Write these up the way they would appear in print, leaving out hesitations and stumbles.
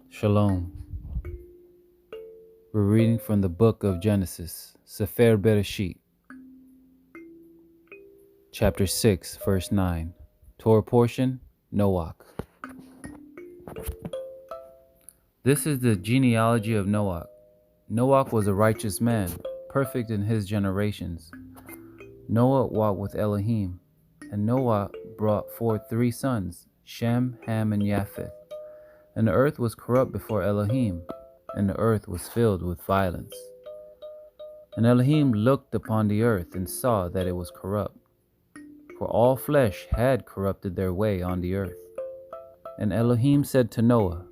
Shalom. We're reading from the book of Genesis, Sefer Bereshit, chapter 6, verse 9. Torah portion, Noach. This is the genealogy of Noach. Noach was a righteous man, perfect in his generations. Noah walked with Elohim, and Noah brought forth 3 sons, Shem, Ham, and Japheth. And the earth was corrupt before Elohim, and the earth was filled with violence. And Elohim looked upon the earth and saw that it was corrupt, for all flesh had corrupted their way on the earth. And Elohim said to Noah,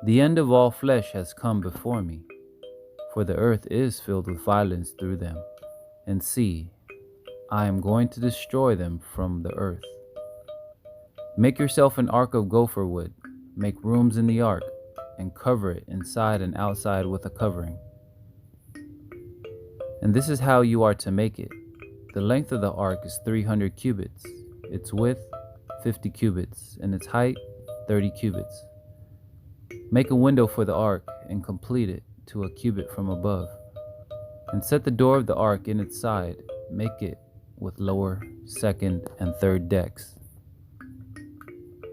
The end of all flesh has come before me, for the earth is filled with violence through them. And see, I am going to destroy them from the earth. Make yourself an ark of gopher wood, make rooms in the ark, and cover it inside and outside with a covering. And this is how you are to make it. The length of the ark is 300 cubits, its width 50 cubits, and its height 30 cubits. Make a window for the ark and complete it to a cubit from above. And set the door of the ark in its side, make it with lower, second, and third decks.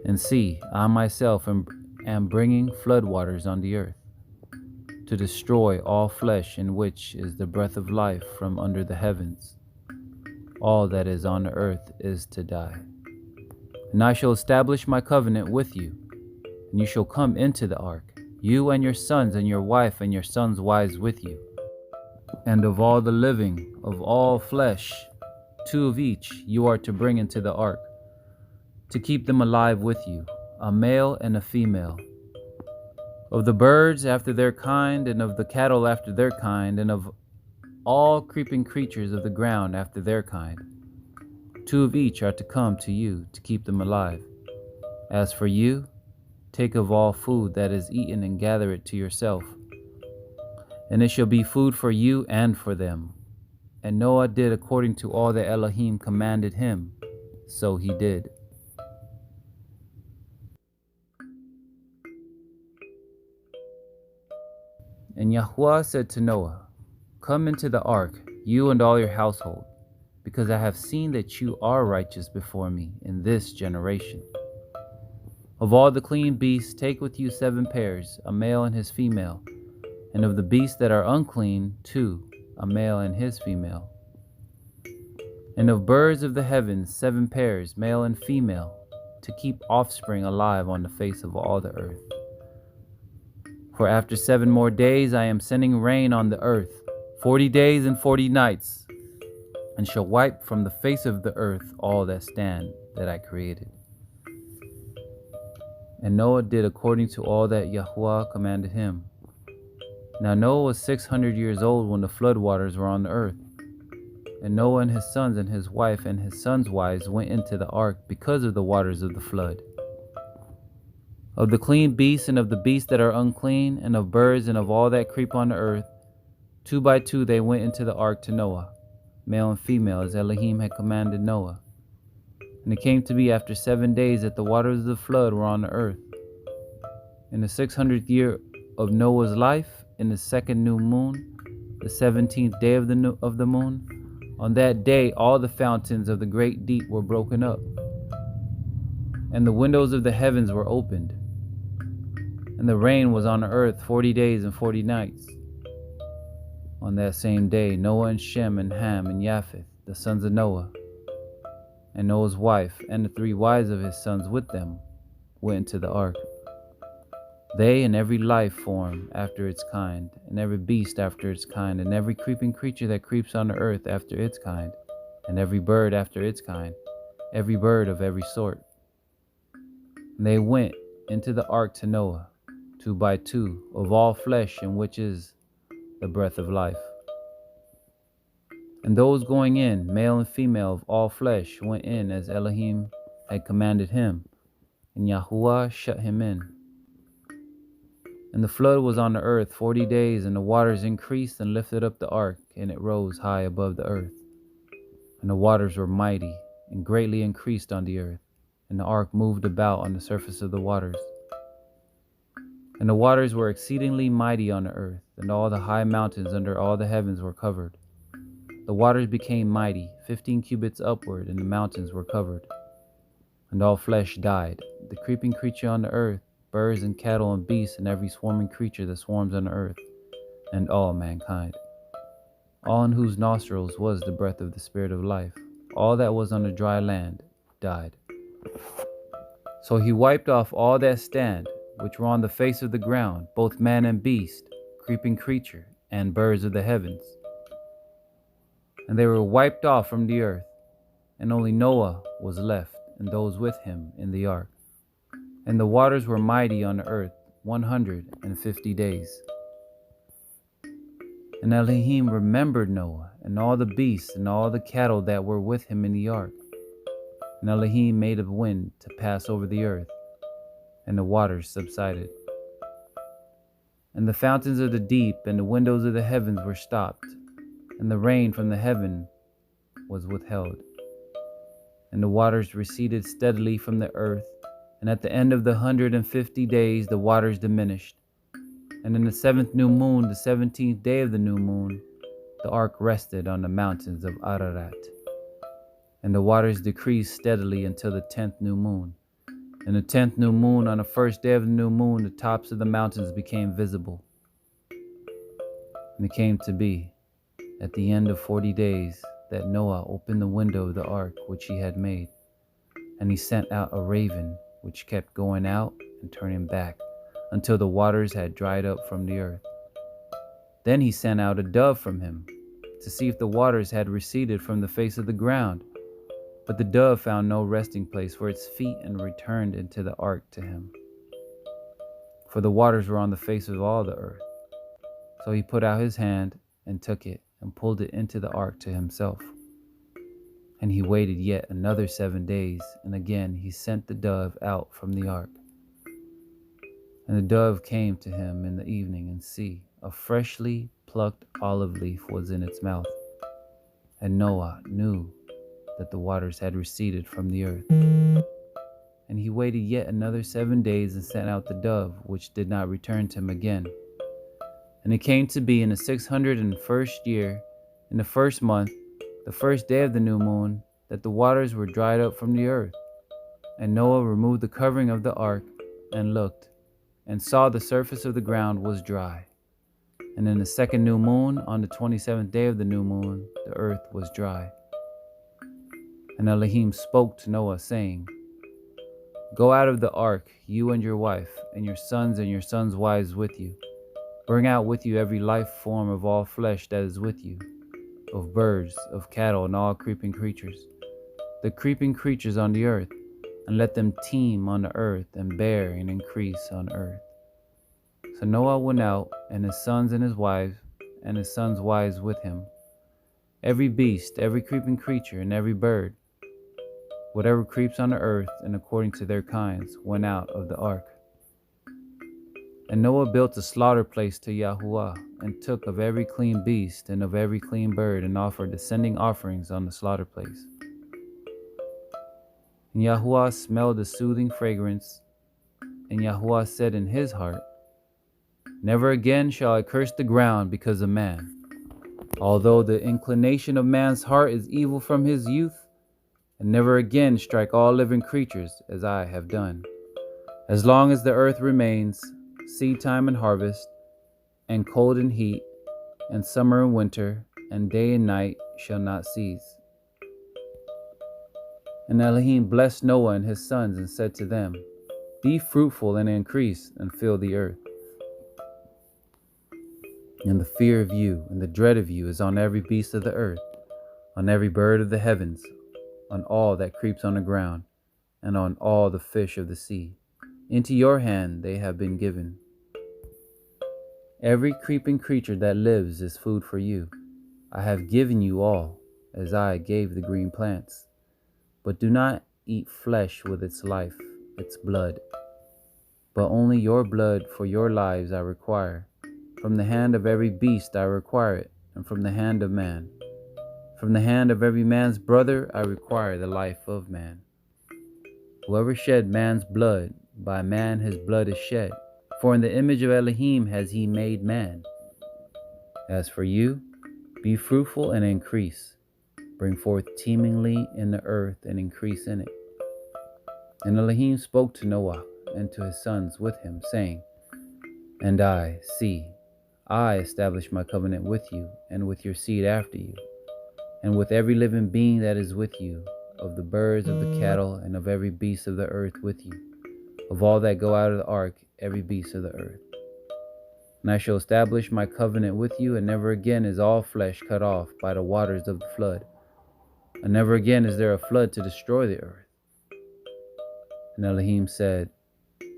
And see, I myself am bringing floodwaters on the earth, to destroy all flesh in which is the breath of life from under the heavens. All that is on the earth is to die. And I shall establish my covenant with you, and you shall come into the ark, you and your sons and your wife and your sons' wives with you. And of all the living, of all flesh, 2 of each you are to bring into the ark, to keep them alive with you, a male and a female. Of the birds after their kind, and of the cattle after their kind, and of all creeping creatures of the ground after their kind. 2 of each are to come to you to keep them alive. As for you, take of all food that is eaten and gather it to yourself. And it shall be food for you and for them. And Noah did according to all that Elohim commanded him, so he did. And Yahuwah said to Noah, Come into the ark, you and all your household, because I have seen that you are righteous before me in this generation. Of all the clean beasts, take with you 7 pairs, a male and his female, and of the beasts that are unclean, 2, a male and his female. And of birds of the heavens, 7 pairs, male and female, to keep offspring alive on the face of all the earth. For after 7 more days I am sending rain on the earth, 40 days and 40 nights, and shall wipe from the face of the earth all that stand that I created. And Noah did according to all that Yahuwah commanded him. Now Noah was 600 years old when the floodwaters were on the earth. And Noah and his sons and his wife and his sons' wives went into the ark because of the waters of the flood. Of the clean beasts and of the beasts that are unclean, and of birds and of all that creep on the earth, 2 by 2 they went into the ark to Noah, male and female, as Elohim had commanded Noah. And it came to be after 7 days that the waters of the flood were on the earth. In the 600th year of Noah's life, in the 2nd new moon, the 17th day of the moon, on that day all the fountains of the great deep were broken up, and the windows of the heavens were opened. And the rain was on the earth 40 days and 40 nights. On that same day, Noah and Shem and Ham and Japheth, the sons of Noah, and Noah's wife, and the 3 wives of his sons with them, went into the ark. They and every life form after its kind, and every beast after its kind, and every creeping creature that creeps on the earth after its kind, and every bird after its kind, every bird of every sort. And they went into the ark to Noah, 2 by 2, of all flesh in which is the breath of life. And those going in, male and female of all flesh, went in as Elohim had commanded him, and Yahuwah shut him in. And the flood was on the earth 40 days, and the waters increased and lifted up the ark, and it rose high above the earth. And the waters were mighty, and greatly increased on the earth, and the ark moved about on the surface of the waters. And the waters were exceedingly mighty on the earth, and all the high mountains under all the heavens were covered. The waters became mighty, 15 cubits upward, and the mountains were covered. And all flesh died, the creeping creature on the earth, birds and cattle and beasts, and every swarming creature that swarms on the earth, and all mankind. All in whose nostrils was the breath of the Spirit of life. All that was on the dry land died. So he wiped off all that stand, which were on the face of the ground, both man and beast, creeping creature, and birds of the heavens. And they were wiped off from the earth, and only Noah was left, and those with him in the ark. And the waters were mighty on the earth 150 days. And Elohim remembered Noah, and all the beasts, and all the cattle that were with him in the ark. And Elohim made a wind to pass over the earth, and the waters subsided. And the fountains of the deep and the windows of the heavens were stopped, and the rain from the heaven was withheld. And the waters receded steadily from the earth, and at the end of the 150 days the waters diminished. And in the 7th new moon, the 17th day of the new moon, the ark rested on the mountains of Ararat. And the waters decreased steadily until the 10th new moon. In the 10th new moon, on the first day of the new moon, the tops of the mountains became visible. And it came to be, at the end of 40 days, that Noah opened the window of the ark which he had made. And he sent out a raven, which kept going out and turning back, until the waters had dried up from the earth. Then he sent out a dove from him, to see if the waters had receded from the face of the ground. But the dove found no resting place for its feet, and returned into the ark to him. For the waters were on the face of all the earth. So he put out his hand, and took it, and pulled it into the ark to himself. And he waited yet another 7 days, and again he sent the dove out from the ark. And the dove came to him in the evening, and see, a freshly plucked olive leaf was in its mouth. And Noah knew that the waters had receded from the earth. And he waited yet another 7 days, and sent out the dove, which did not return to him again. And it came to be in the 601st year, in the 1st month, the 1st day of the new moon, that the waters were dried up from the earth. And Noah removed the covering of the ark, and looked, and saw the surface of the ground was dry. And in the 2nd new moon, on the 27th day of the new moon, the earth was dry. And Elohim spoke to Noah, saying, Go out of the ark, you and your wife, and your sons' wives with you. Bring out with you every life form of all flesh that is with you, of birds, of cattle, and all creeping creatures, the creeping creatures on the earth, and let them teem on the earth, and bear and increase on earth. So Noah went out, and his sons and his wives, and his sons' wives with him. Every beast, every creeping creature, and every bird, whatever creeps on the earth, and according to their kinds, went out of the ark. And Noah built a slaughter place to Yahuwah, and took of every clean beast and of every clean bird, and offered ascending offerings on the slaughter place. And Yahuwah smelled the soothing fragrance, and Yahuwah said in his heart, Never again shall I curse the ground because of man. Although the inclination of man's heart is evil from his youth, and never again strike all living creatures as I have done. As long as the earth remains, seed time and harvest, and cold and heat, and summer and winter, and day and night shall not cease. And Elohim blessed Noah and his sons, and said to them, Be fruitful and increase, and fill the earth. And the fear of you and the dread of you is on every beast of the earth, on every bird of the heavens, on all that creeps on the ground, and on all the fish of the sea. Into your hand they have been given. Every creeping creature that lives is food for you. I have given you all, as I gave the green plants. But do not eat flesh with its life, its blood. But only your blood for your lives I require. From the hand of every beast I require it, and from the hand of man. From the hand of every man's brother I require the life of man. Whoever shed man's blood, by man his blood is shed, For in the image of Elohim has he made man. As for you, be fruitful and increase. Bring forth teemingly in the earth and increase in it. And Elohim spoke to Noah and to his sons with him, saying, And I establish my covenant with you and with your seed after you, and with every living being that is with you, of the birds, of the cattle, and of every beast of the earth with you, of all that go out of the ark, every beast of the earth. And I shall establish my covenant with you, and never again is all flesh cut off by the waters of the flood, and never again is there a flood to destroy the earth. And Elohim said,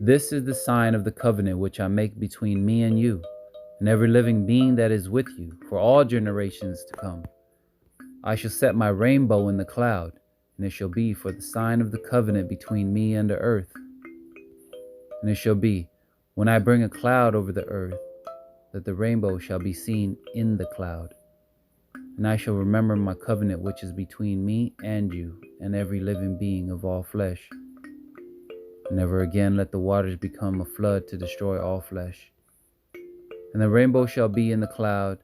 This is the sign of the covenant which I make between me and you, and every living being that is with you, for all generations to come. I shall set my rainbow in the cloud, and it shall be for the sign of the covenant between me and the earth. And it shall be, when I bring a cloud over the earth, that the rainbow shall be seen in the cloud. And I shall remember my covenant which is between me and you, and every living being of all flesh. Never again let the waters become a flood to destroy all flesh. And the rainbow shall be in the cloud,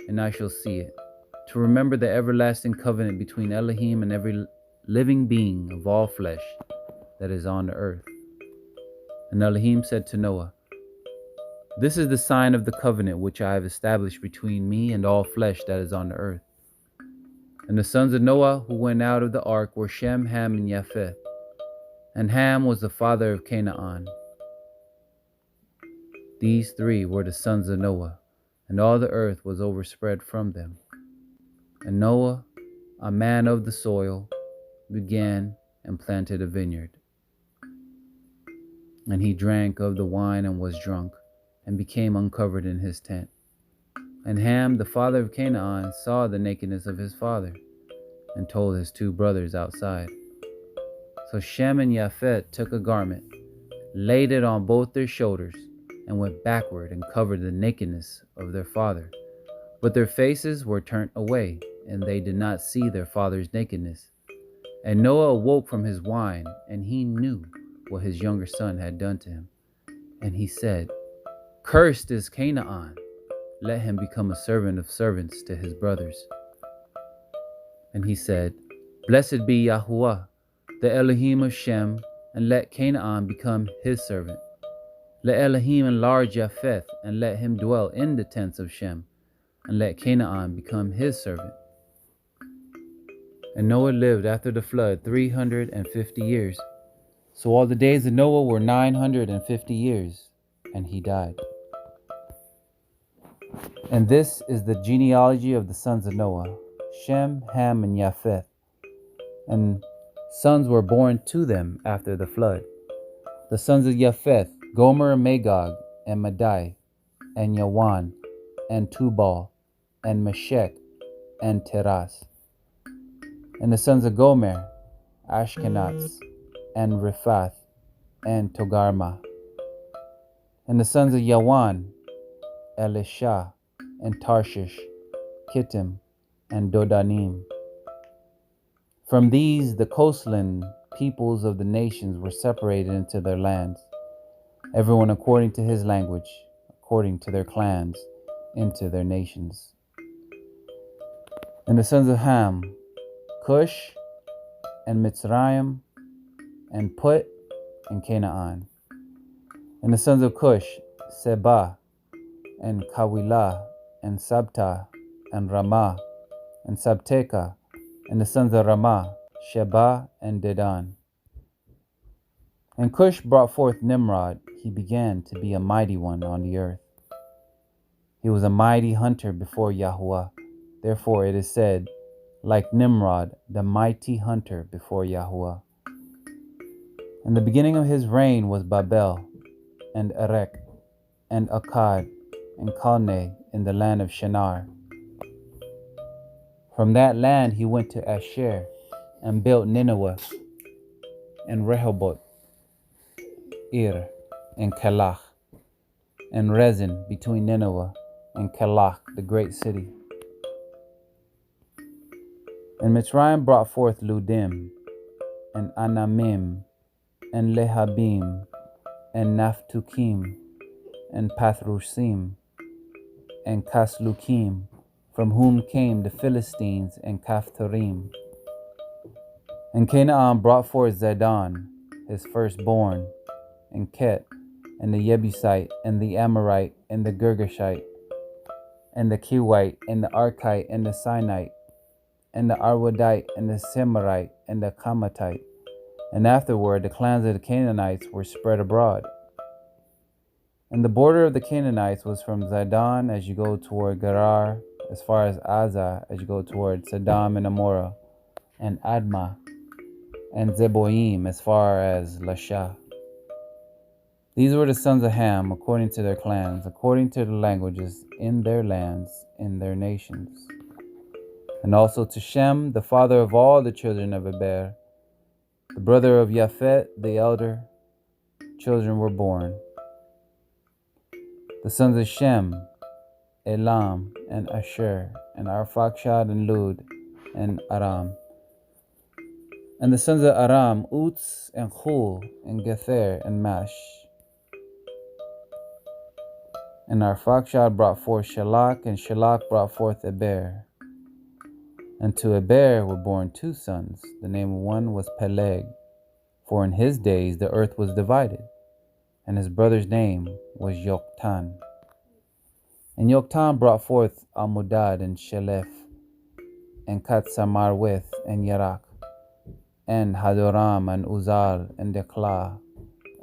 and I shall see it, to remember the everlasting covenant between Elohim and every living being of all flesh that is on the earth. And Elohim said to Noah, This is the sign of the covenant which I have established between me and all flesh that is on the earth. And the sons of Noah who went out of the ark were Shem, Ham, and Japheth. And Ham was the father of Canaan. These three were the sons of Noah, and all the earth was overspread from them. And Noah, a man of the soil, began and planted a vineyard. And he drank of the wine and was drunk, and became uncovered in his tent. And Ham, the father of Canaan, saw the nakedness of his father, and told his two brothers outside. So Shem and Japheth took a garment, laid it on both their shoulders, and went backward and covered the nakedness of their father. But their faces were turned away, and they did not see their father's nakedness. And Noah awoke from his wine, and he knew what his younger son had done to him. And he said, Cursed is Canaan, let him become a servant of servants to his brothers. And he said, Blessed be Yahuwah, the Elohim of Shem, and let Canaan become his servant. Let Elohim enlarge Japheth, and let him dwell in the tents of Shem, and let Canaan become his servant. And Noah lived after the flood 350 years. So all the days of Noah were 950 years, and he died. And this is the genealogy of the sons of Noah, Shem, Ham, and Japheth. And sons were born to them after the flood. The sons of Japheth, Gomer, Magog, and Madai, and Yawan, and Tubal, and Meshech, and Teras. And the sons of Gomer, Ashkenaz, and Riphath, and Togarma. And the sons of Yawan, Elisha, and Tarshish, Kittim, and Dodanim. From these the coastland peoples of the nations were separated into their lands, everyone according to his language, according to their clans, into their nations. And the sons of Ham, Cush, and Mitzrayim, and Put, and Canaan. And the sons of Cush, Seba, and Kawilah, and Sabta, and Ramah, and Sabteka. And the sons of Ramah, Sheba, and Dedan. And Cush brought forth Nimrod. He began to be a mighty one on the earth. He was a mighty hunter before Yahuwah. Therefore it is said, like Nimrod, the mighty hunter before Yahuwah. And the beginning of his reign was Babel, and Erech, and Akkad, and Calneh in the land of Shinar. From that land he went to Asher, and built Nineveh, and Rehoboth, Ir, and Kelach, and Rezin between Nineveh and Kelach, the great city. And Mitzrayim brought forth Ludim, and Anamim, and Lehabim, and Naphtukim, and Pathrusim, and Kaslukim, from whom came the Philistines and Caphtorim. And Canaan brought forth Zidon, his firstborn, and Ket, and the Jebusite, and the Amorite, and the Girgashite, and the Kiwite, and the Arkite, and the Sinite, and the Arwadite, and the Semirite, and the Kamatite. And afterward the clans of the Canaanites were spread abroad. And the border of the Canaanites was from Zidon as you go toward Gerar, as far as Azah as you go toward Sodom and Amorah, and Admah, and Zeboim as far as Lasha. These were the sons of Ham, according to their clans, according to their languages, in their lands, in their nations. And also to Shem, the father of all the children of Eber, the brother of Japhet, the elder, children were born. The sons of Shem, Elam, and Asher, and Arphaxad, and Lud, and Aram. And the sons of Aram, Uts, and Chul, and Gether, and Mash. And Arphaxad brought forth Shalach, and Shalach brought forth Eber. And to Eber were born two sons. The name of one was Peleg, for in his days the earth was divided. And his brother's name was Yoktan. And Yoktan brought forth Almodad, and Shelef, and Katsamarwith, and Yarak, and Hadoram, and Uzal, and Dekla,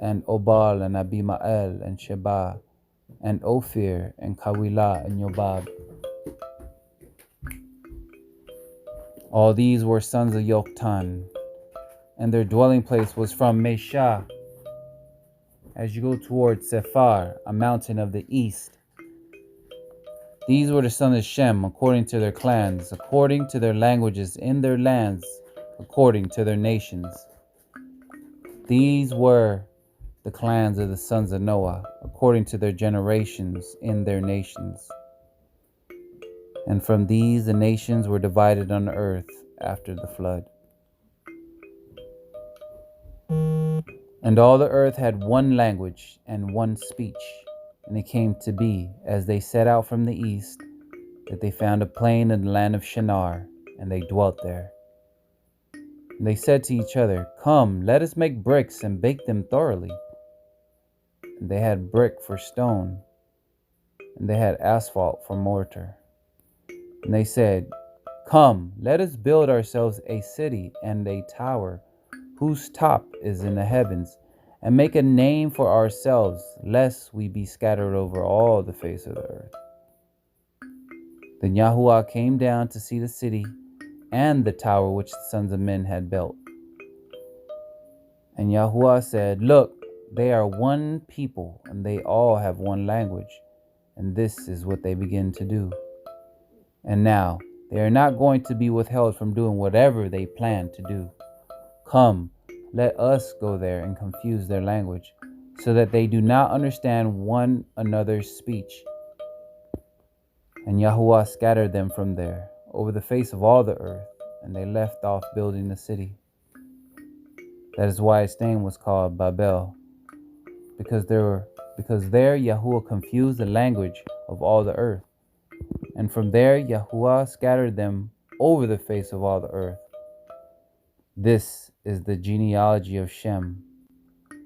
and Obal, and Abimael, and Sheba, and Ophir, and Kawila, and Yobab. All these were sons of Yoktan, and their dwelling place was from Meshah, as you go toward Sephar, a mountain of the east. These were the sons of Shem, according to their clans, according to their languages, in their lands, according to their nations. These were the clans of the sons of Noah, according to their generations, in their nations. And from these the nations were divided on the earth after the flood. And all the earth had one language and one speech. And it came to be, as they set out from the east, that they found a plain in the land of Shinar, and they dwelt there. And they said to each other, "Come, let us make bricks and bake them thoroughly." And they had brick for stone, and they had asphalt for mortar. And they said, "Come, let us build ourselves a city and a tower, whose top is in the heavens, and make a name for ourselves, lest we be scattered over all the face of the earth." Then Yahuwah came down to see the city and the tower which the sons of men had built. And Yahuwah said, "Look, they are one people, and they all have one language, and this is what they begin to do. And now they are not going to be withheld from doing whatever they plan to do. Come, let us go there and confuse their language, so that they do not understand one another's speech." And Yahuwah scattered them from there over the face of all the earth, and they left off building the city. That is why its name was called Babel, because there Yahuwah confused the language of all the earth. And from there Yahuwah scattered them over the face of all the earth. This is the genealogy of Shem.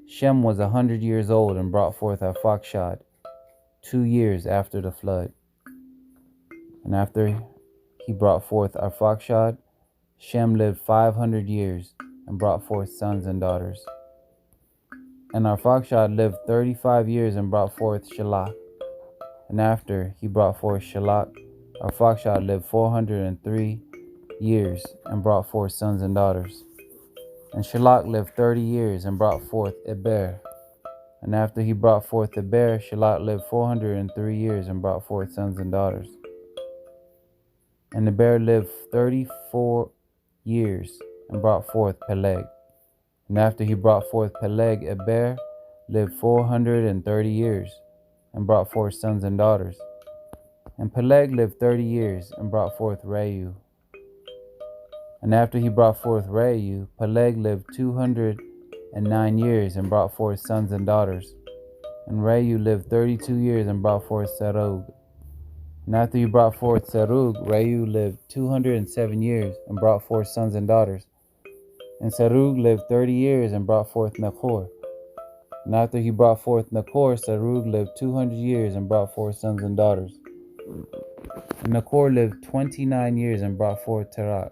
Shem was 100 years old and brought forth Arphaxad 2 years after the flood. And after he brought forth Arphaxad, Shem lived 500 years and brought forth sons and daughters. And Arphaxad lived 35 years and brought forth Shalach. And after he brought forth Shalach, Arphaxad lived 403 years and brought forth sons and daughters. And Shalach lived 30 years and brought forth Eber. And after he brought forth Eber, Shalach lived 403 years and brought forth sons and daughters. And Eber lived 34 years and brought forth Peleg. And after he brought forth Peleg, Eber lived 430 years and brought forth sons and daughters. And Peleg lived 30 years and brought forth Reu. And after he brought forth Reu, Peleg lived 209 years and brought forth sons and daughters. And Reu lived 32 years and brought forth Serug. And after he brought forth Serug, Reu lived 207 years and brought forth sons and daughters. And Serug lived 30 years and brought forth Nachor. And after he brought forth Nachor, Serug lived 200 years and brought forth sons and daughters. And Nachor lived 29 years and brought forth Terach.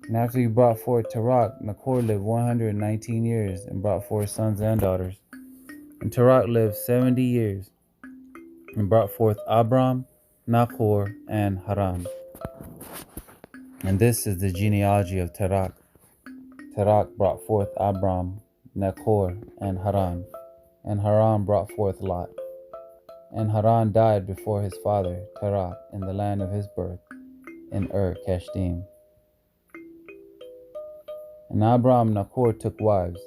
And after he brought forth Terach, Nachor lived 119 years and brought forth sons and daughters. And Terach lived 70 years and brought forth Abram, Nachor, and Haran. And this is the genealogy of Terach. Terach brought forth Abram, Nachor, and Haran. And Haran brought forth Lot. And Haran died before his father, Terach, in the land of his birth, in Kasdim. And Abram Nachor took wives.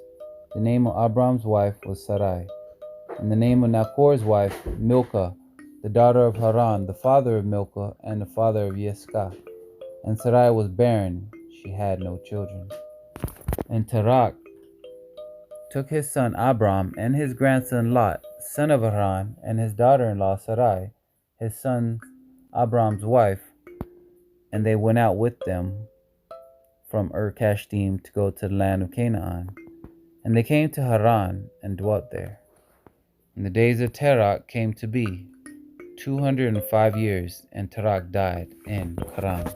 The name of Abram's wife was Sarai. And the name of Nachor's wife, Milcah, the daughter of Haran, the father of Milcah, and the father of Yiscah. And Sarai was barren, she had no children. And Terach took his son Abram and his grandson Lot, son of Haran, and his daughter-in-law Sarai, his son Abram's wife, and they went out with them from Kasdim to go to the land of Canaan. And they came to Haran and dwelt there. And the days of Terach came to be 205 years, and Terach died in Haran.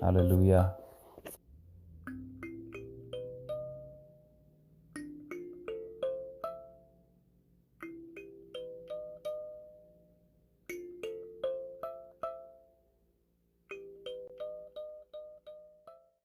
Hallelujah.